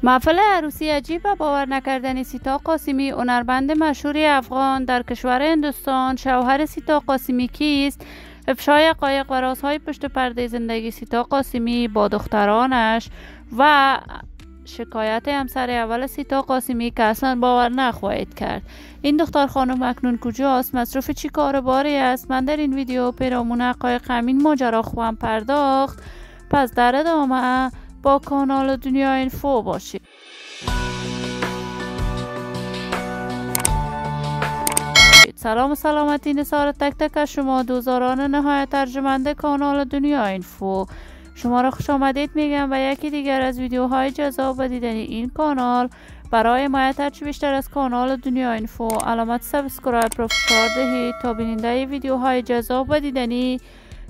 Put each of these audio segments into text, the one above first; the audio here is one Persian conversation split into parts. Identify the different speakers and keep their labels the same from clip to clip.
Speaker 1: محفل عروسی عجیب و باور نکردنی سیتا قاسمی، هنرمند مشهور افغان در کشور هندوستان. شوهر سیتا قاسمی کیست؟ افشای حقایق و رازهای پشت پرده زندگی سیتا قاسمی با دخترانش و شکایت همسر اول سیتا قاسمی که اصلا باور نخواهید کرد. این دختر خانم اکنون کجاست؟ مصروف چی کارباری است؟ من در این ویدیو پیرامون حقایق همین ماجرا خواهم پرداخت. پس در ادامه با کانال دنیا اینفو باشید. سلام و سلامتی نثار تک تک از شما دوزاران نهایت ارجمند کانال دنیا اینفو. شما را خوش آمدید میگم و یکی دیگر از ویدیوهای جذاب و دیدنی این کانال. برای حمایت هرچی بیشتر از کانال دنیا اینفو علامت سابسکرایب را فشار دهید تا بیننده ویدیوهای جذاب و دیدنی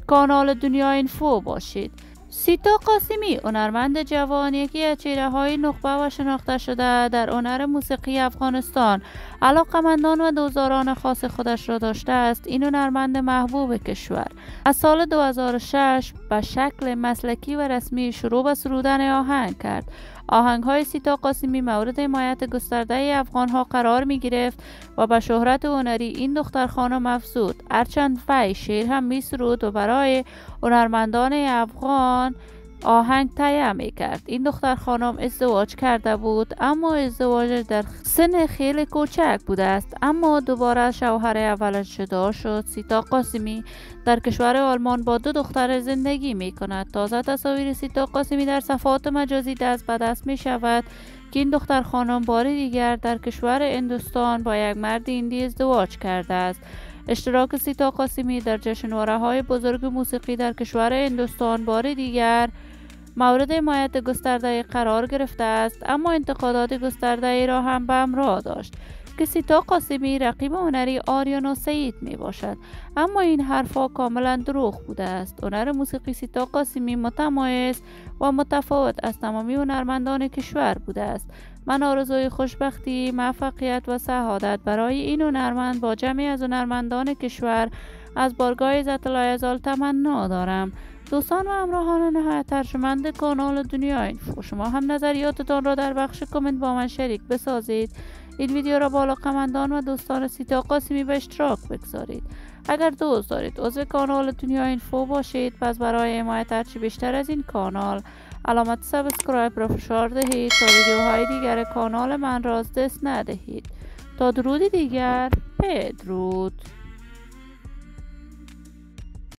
Speaker 1: کانال دنیا اینفو باشید. سیتا قاسمی، هنرمند جوان، یکی از چهره‌های نخبه و شناخته شده در هنر موسیقی افغانستان، علاقمندان و دوستداران خاص خودش را داشته است. این هنرمند محبوب کشور از سال 2006 به شکل مسلکی و رسمی شروع به سرودن آهنگ کرد. آهنگ‌های سیتا قاسمی مورد حمایت گسترده افغان‌ها قرار می‌گرفت و به شهرت هنری این دختر خانم افزود. هرچند وی شعر هم می‌سرود و برای هنرمندان افغان آهنگ تهیه می‌کرد. این دختر خانم ازدواج کرده بود، اما ازدواج در سن خیلی کوچک بوده است. اما دوباره شوهر اولش جدا شد. سیتا قاسمی در کشور آلمان با 2 دختر زندگی می‌کند. تازه تصاویر سیتا قاسمی در صفحات مجازی دست به دست می‌شود که این دختر خانم بار دیگر در کشور هندوستان با یک مرد هندی ازدواج کرده است. اشتراک سیتا قاسمی در جشنواره‌های بزرگ موسیقی در کشور هندوستان بار دیگر مورد حمایت گسترده قرار گرفته است، اما انتقادات گسترده ای را هم به همراه داشت که سیتا قاسمی رقیب هنری آریانا سعید می باشد. اما این حرفها کاملا دروغ بوده است. هنر موسیقی سیتا قاسمی متمایز و متفاوت از تمامی هنرمندان کشور بوده است. من آرزوی خوشبختی، موفقیت و سعادت برای این هنرمند با جمعی از هنرمندان کشور از بارگاه عزت العزال تمنا دارم. دوستان و همراهان نهایت ارجمند کانال دنیا اینفو، شما هم نظریاتتان را در بخش کامنت با من شریک بسازید. این ویدیو را با علاقه‌مندان و دوستان سیتا قاسمی به اشتراک بگذارید. اگر دوست دارید عضو کانال دنیا اینفو باشید، پس برای حمایت هرچی بیشتر از این کانال علامت سابسکرایب را فشار دهید تا ویدیوهای دیگر کانال من را از دست ندهید. تا درودی دیگر، بدرود.